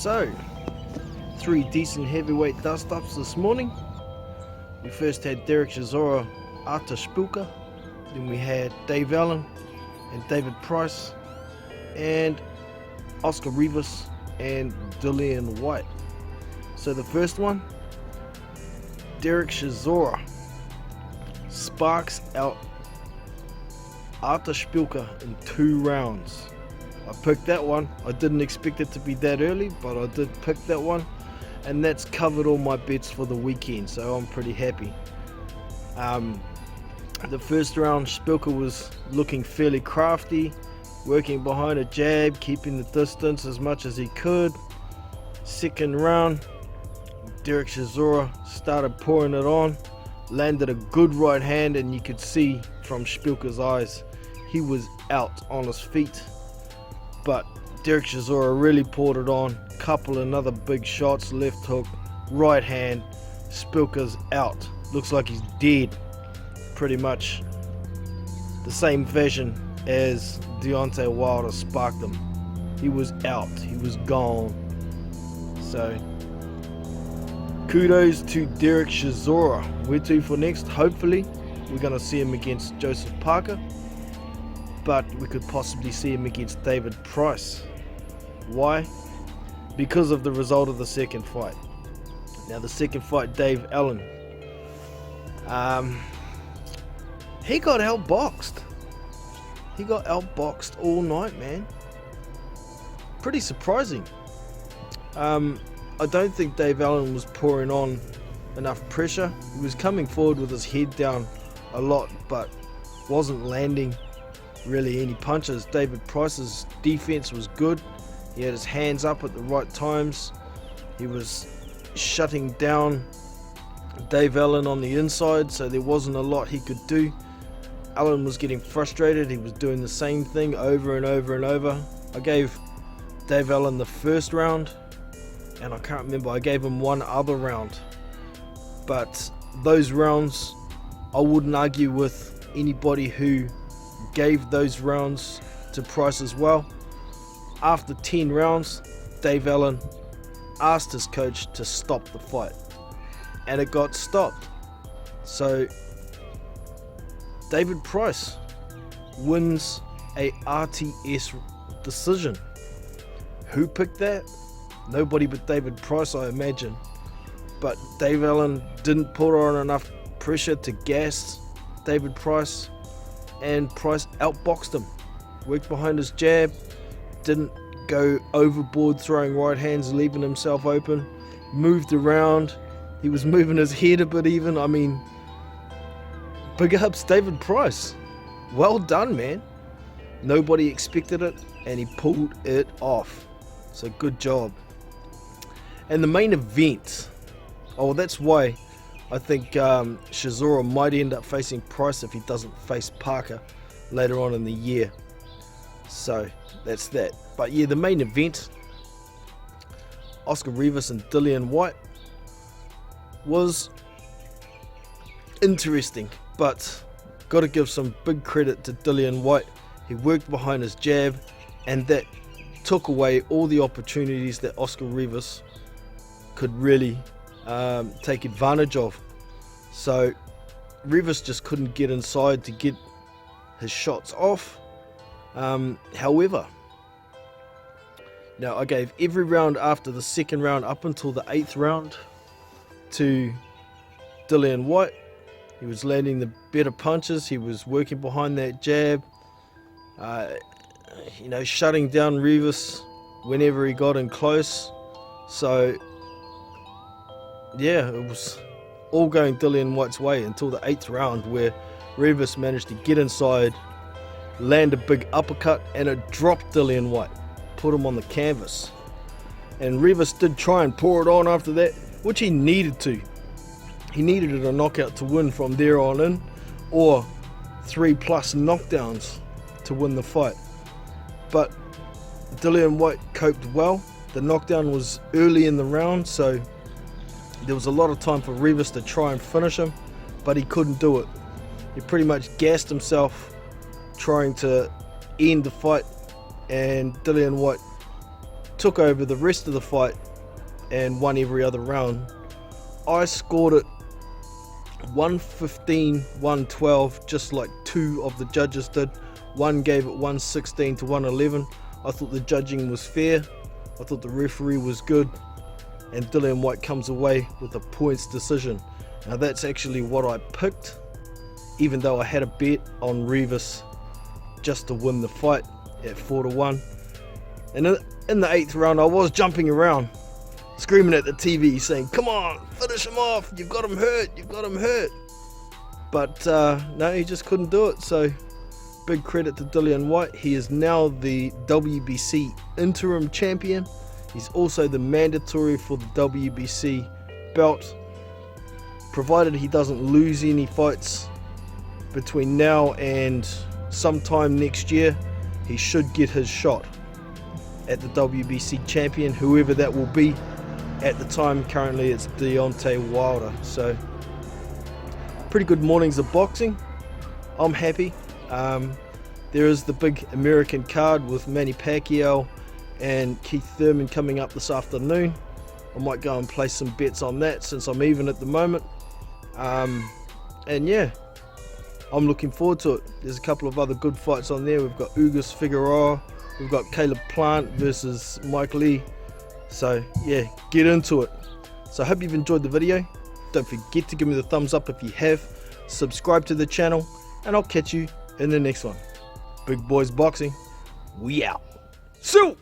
So, 3 decent heavyweight dust-ups this morning. We first had Derek Chisora, Artur Szpilka. Then we had Dave Allen and David Price, and Oscar Rivas and Dillian Whyte. So the first one, Derek Chisora sparks out Artur Szpilka in 2 rounds. I picked that one. I didn't expect it to be that early, but I did pick that one, and that's covered all my bets for the weekend, so I'm pretty happy. The first round, Szpilka was looking fairly crafty, working behind a jab, keeping the distance as much as he could. Second round, Derek Chisora started pouring it on, landed a good right hand, and you could see from Szpilka's eyes he was out on his feet. But Derek Chisora really poured it on, couple another big shots, left hook, right hand. Szpilka's out, looks like he's dead. Pretty much the same fashion as Deontay Wilder sparked him. He was out, he was gone. So kudos to Derek Chisora. Where to for next? Hopefully we're going to see him against Joseph Parker, but we could possibly see him against David Price. Why? Because of the result of the second fight. Now the second fight, Dave Allen, he got outboxed. He got outboxed all night, man. Pretty surprising. I don't think Dave Allen was pouring on enough pressure. He was coming forward with his head down a lot, but wasn't landing really any punches. David Price's defense was good. He had his hands up at the right times. He was shutting down Dave Allen on the inside, so there wasn't a lot he could do. Allen was getting frustrated. He was doing the same thing over and over and over. I gave Dave Allen the first round, and I can't remember, I gave him one other round. But those rounds, I wouldn't argue with anybody who gave those rounds to Price as well. After 10 rounds, Dave Allen asked his coach to stop the fight, and it got stopped. So David Price wins a RTS decision. Who picked that? Nobody but David Price, I imagine. But Dave Allen didn't put on enough pressure to gas David Price, and Price outboxed him. Worked behind his jab, didn't go overboard throwing right hands, leaving himself open. Moved around. He was moving his head a bit even. I mean, big ups David Price. Well done, man. Nobody expected it, and he pulled it off. So good job. And the main event, that's why I think Chisora might end up facing Price if he doesn't face Parker later on in the year. So that's that. But yeah, the main event, Oscar Rivas and Dillian Whyte, was interesting, but got to give some big credit to Dillian Whyte. He worked behind his jab, and that took away all the opportunities that Oscar Rivas could really take advantage of. So Rivas just couldn't get inside to get his shots off. However, now I gave every round after the second round up until the 8th round to Dillian Whyte. He was landing the better punches. He was working behind that jab, shutting down Rivas whenever he got in close. So yeah, it was all going Dillian Whyte's way until the 8th round, where Rivas managed to get inside, land a big uppercut, and it dropped Dillian Whyte, put him on the canvas. And Rivas did try and pour it on after that, which he needed to. He needed a knockout to win from there on in, or 3+ knockdowns to win the fight. But Dillian Whyte coped well. The knockdown was early in the round, so there was a lot of time for Rivas to try and finish him, but he couldn't do it. He pretty much gassed himself trying to end the fight, and Dillian Whyte took over the rest of the fight and won every other round. I scored it 115, 112, just like two of the judges did. One gave it 116 to 111. I thought the judging was fair. I thought the referee was good. And Dillian Whyte comes away with a points decision. Now that's actually what I picked, even though I had a bet on Rivas just to win the fight at 4-1. And in the 8th round, I was jumping around, screaming at the TV, saying, "Come on, finish him off, you've got him hurt, you've got him hurt." But no, he just couldn't do it. So big credit to Dillian Whyte. He is now the WBC interim champion. He's also the mandatory for the WBC belt, provided he doesn't lose any fights between now and sometime next year. He should get his shot at the WBC champion, whoever that will be at the time. Currently it's Deontay Wilder. So pretty good mornings of boxing. I'm happy. There is the big American card with Manny Pacquiao and Keith Thurman coming up this afternoon. I might go and place some bets on that since I'm even at the moment. And yeah, I'm looking forward to it. There's a couple of other good fights on there. We've got Ugas Figueroa, we've got Caleb Plant versus Mike Lee. So yeah, get into it. So I hope you've enjoyed the video. Don't forget to give me the thumbs up if you have. Subscribe to the channel, and I'll catch you in the next one. Big Boys Boxing, we out. So